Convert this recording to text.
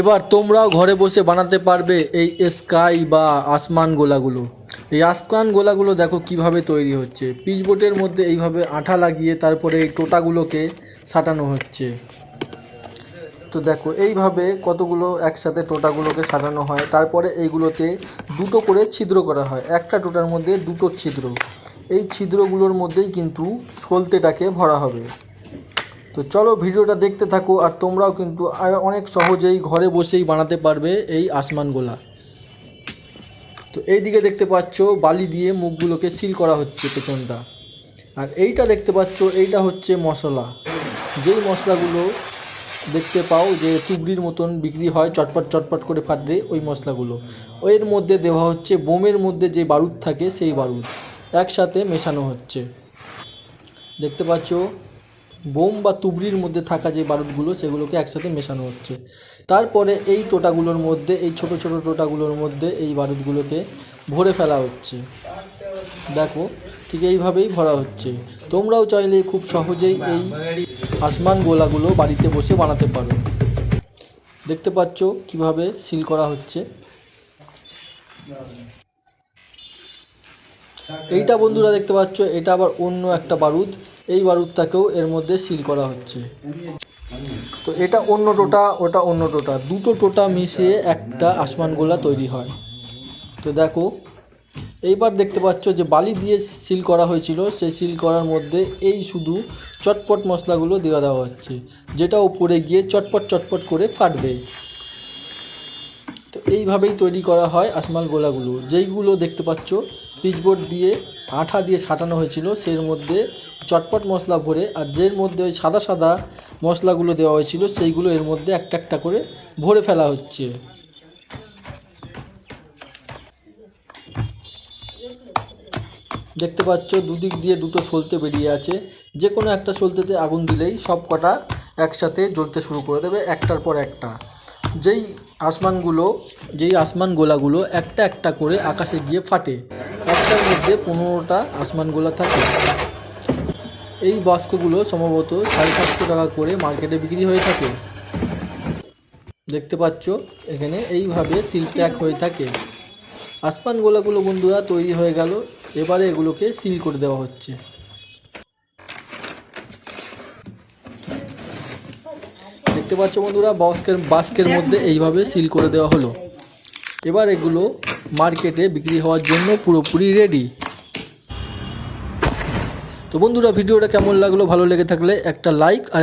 এবার তোমরাও ঘরে বসে বানাতে পারবে এই স্কাই বা আসমান গোলাগুলো। এই আসমান গোলাগুলো দেখো কিভাবে তৈরি হচ্ছে। পিচবোর্ডের মধ্যে এইভাবে আঠা লাগিয়ে তারপরে এই টোটাগুলোকে সাটানো হচ্ছে। তো দেখো এইভাবে কতগুলো একসাথে টোটাগুলোকে সাজানো হয়, তারপরে এইগুলোতে দুটো করে ছিদ্র করা হয়। একটা টোটার মধ্যে দুটো ছিদ্র, এই ছিদ্রগুলোর মধ্যেই কিন্তু সলতেটাকে ভরা হবে। তো চলো ভিডিওটা দেখতে থাকো, আর তোমরাও কিন্তু আর অনেক সহজেই ঘরে বসেই বানাতে পারবে এই আসমান গোলা। তো এই দিকে দেখতে পাচ্ছ বালি দিয়ে মুখগুলোকে সিল করা হচ্ছে পেছনটা। আর এইটা দেখতে পাচ্ছ এইটা হচ্ছে মশলা, যেই মশলাগুলো দেখতে পাও যে তুবড়ির মতন বিক্রি হয় চটপট চটপট করে ফাটে, ওই মশলাগুলো এর মধ্যে দেওয়া হচ্ছে। বোমের মধ্যে যে বারুদ থাকে সেই বারুদ একসাথে মেশানো হচ্ছে। দেখতে পাচ্ছ বোম বা তুবড়ির মধ্যে থাকা যে বারুদগুলো সেগুলোকে একসাথে মেশানো হচ্ছে। তারপরে এই টোটাগুলোর মধ্যে, এই ছোট ছোট টোটাগুলোর মধ্যে এই বারুদগুলোকে ভরে ফেলা হচ্ছে। দেখো ঠিক এইভাবেই ভরা হচ্ছে। তোমরাও চাইলে খুব সহজেই এই আসমান গোলাগুলো বাড়িতে বসে বানাতে পারো। দেখতে পাচ্ছ কিভাবে সিল করা হচ্ছে। এইটা বন্ধুরা দেখতে পাচ্ছ, এটা আবার অন্য একটা বারুদ, এই বারুদটাকেও এর মধ্যে সিল করা হচ্ছে। তো এটা অন্য টোটা, ওটা অন্য টোটা, দুটো টোটা মিশিয়ে একটা আসমান গোলা তৈরি হয়। তো দেখো এইবার দেখতে পাচ্ছ যে বালি দিয়ে সিল করা হয়েছিল, সেই সিল করার মধ্যে এই শুধু চটপট মশলাগুলো দেওয়া হচ্ছে, যেটা উপরে গিয়ে চটপট চটপট করে ফাটবে। তো এইভাবেই তৈরি করা হয় আসমান গোলাগুলো। যেইগুলো দেখতে পাচ্ছ পিচবোর্ড দিয়ে আঠা দিয়ে সাটানো হয়েছিল, সের মধ্যে চটপট মশলা ভরে, আর যের মধ্যে ওই সাদা সাদা মশলাগুলো দেওয়া হয়েছিল সেইগুলো এর মধ্যে একটা একটা করে ভরে ফেলা হচ্ছে। দেখতে পাচ্ছ দুদিক দিয়ে দুটো সলতে বেরিয়ে আছে, যে কোনো একটা সলতেতে আগুন দিলেই সব কটা একসাথে জ্বলতে শুরু করে দেবে একটার পর একটা। যেই আসমান গোলাগুলো একটা একটা করে আকাশে গিয়ে ফাটে, একটার মধ্যে 15টা আসমান গোলা থাকে। এই বাস্কগুলো সম্ভবত 750 টাকা করে মার্কেটে বিক্রি হয়ে থাকে। দেখতে পাচ্ছ এখানে এইভাবে সিল প্যাক হয়ে থাকে। আসমান গোলাগুলো বন্ধুরা তৈরি হয়ে গেল, এবারে এগুলোকে সিল করে দেওয়া হচ্ছে। দেখতে পাচ্ছ বন্ধুরা বাস্কের মধ্যে এইভাবে সিল করে দেওয়া হলো। এবার এগুলো মার্কেটে বিক্রি হওয়ার জন্য পুরোপুরি রেডি। তো বন্ধুরা ভিডিওটা কেমন লাগলো, ভালো লেগে থাকলে একটা লাইক আর